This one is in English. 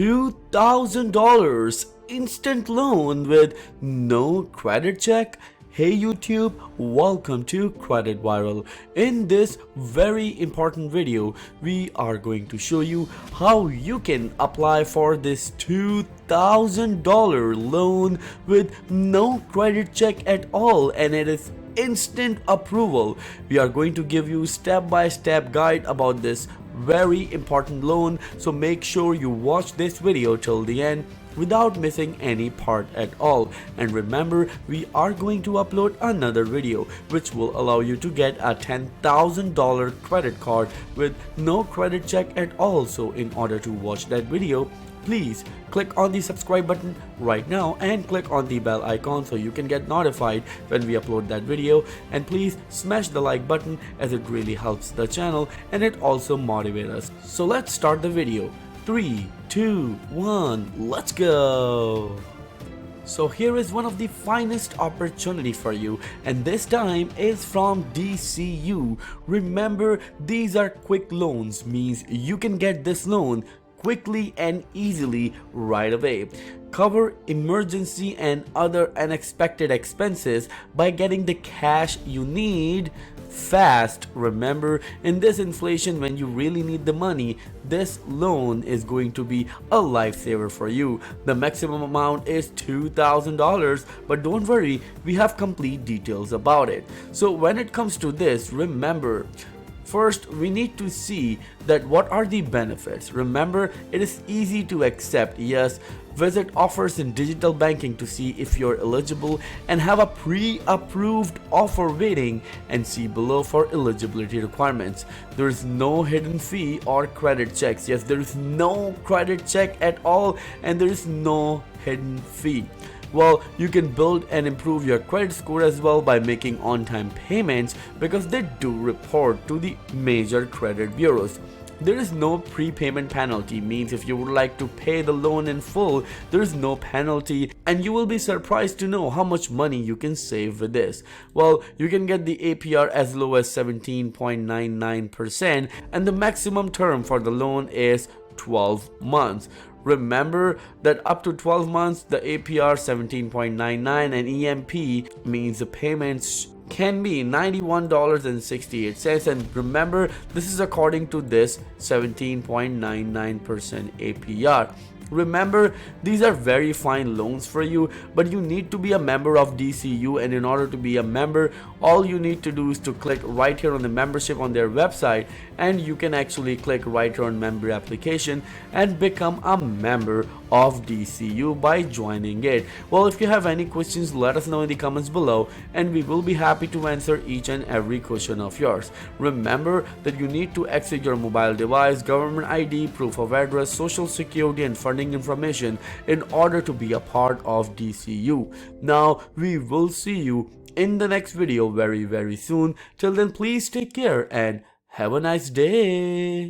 $2,000 instant loan with no credit check? Hey YouTube, welcome to Credit Viral. In this very important video, we are going to show you how you can apply for this $2,000 loan with no credit check at all, and it is instant approval. We are going to give you step-by-step guide about this very important loan, so make sure you watch this video till the end without missing any part at all. And remember, we are going to upload another video which will allow you to get a $10,000 credit card with no credit check at all. So in order to watch that video, please click on the subscribe button right now and click on the bell icon so you can get notified when we upload that video, and please smash the like button as it really helps the channel and it also motivates us. So let's start the video. 3, 2, 1, let's go! So here is one of the finest opportunity for you, and this time is from DCU. Remember, these are quick loans, means you can get this loan quickly and easily right away. Cover emergency and other unexpected expenses by getting the cash you need fast. Remember, in this inflation, when you really need the money, this loan is going to be a lifesaver for you. The maximum amount is $2,000, but don't worry, we have complete details about it. So when it comes to this, remember, first, we need to see that what are the benefits. Remember, it is easy to accept. Yes, visit offers in digital banking to see if you're eligible and have a pre-approved offer waiting, and see below for eligibility requirements. There is no hidden fee or credit checks. Yes, there is no credit check at all, and there is no hidden fee. Well, you can build and improve your credit score as well by making on-time payments, because they do report to the major credit bureaus. There is no prepayment penalty, means if you would like to pay the loan in full, there is no penalty, and you will be surprised to know how much money you can save with this. Well, you can get the APR as low as 17.99%, and the maximum term for the loan is 12 months. Remember that up to 12 months, the APR 17.99 and EMP means the payments can be $91.68. And remember, this is according to this 17.99% APR. Remember, these are very fine loans for you, but you need to be a member of DCU, and in order to be a member, all you need to do is to click right here on the membership on their website, and you can actually click right here on member application and become a member of DCU by joining it. Well, if you have any questions, let us know in the comments below, and we will be happy to answer each and every question of yours. Remember that you need to exit your mobile device, government ID, proof of address, social security, and funding information in order to be a part of DCU. Now, we will see you in the next video very soon. Till then, please take care and have a nice day.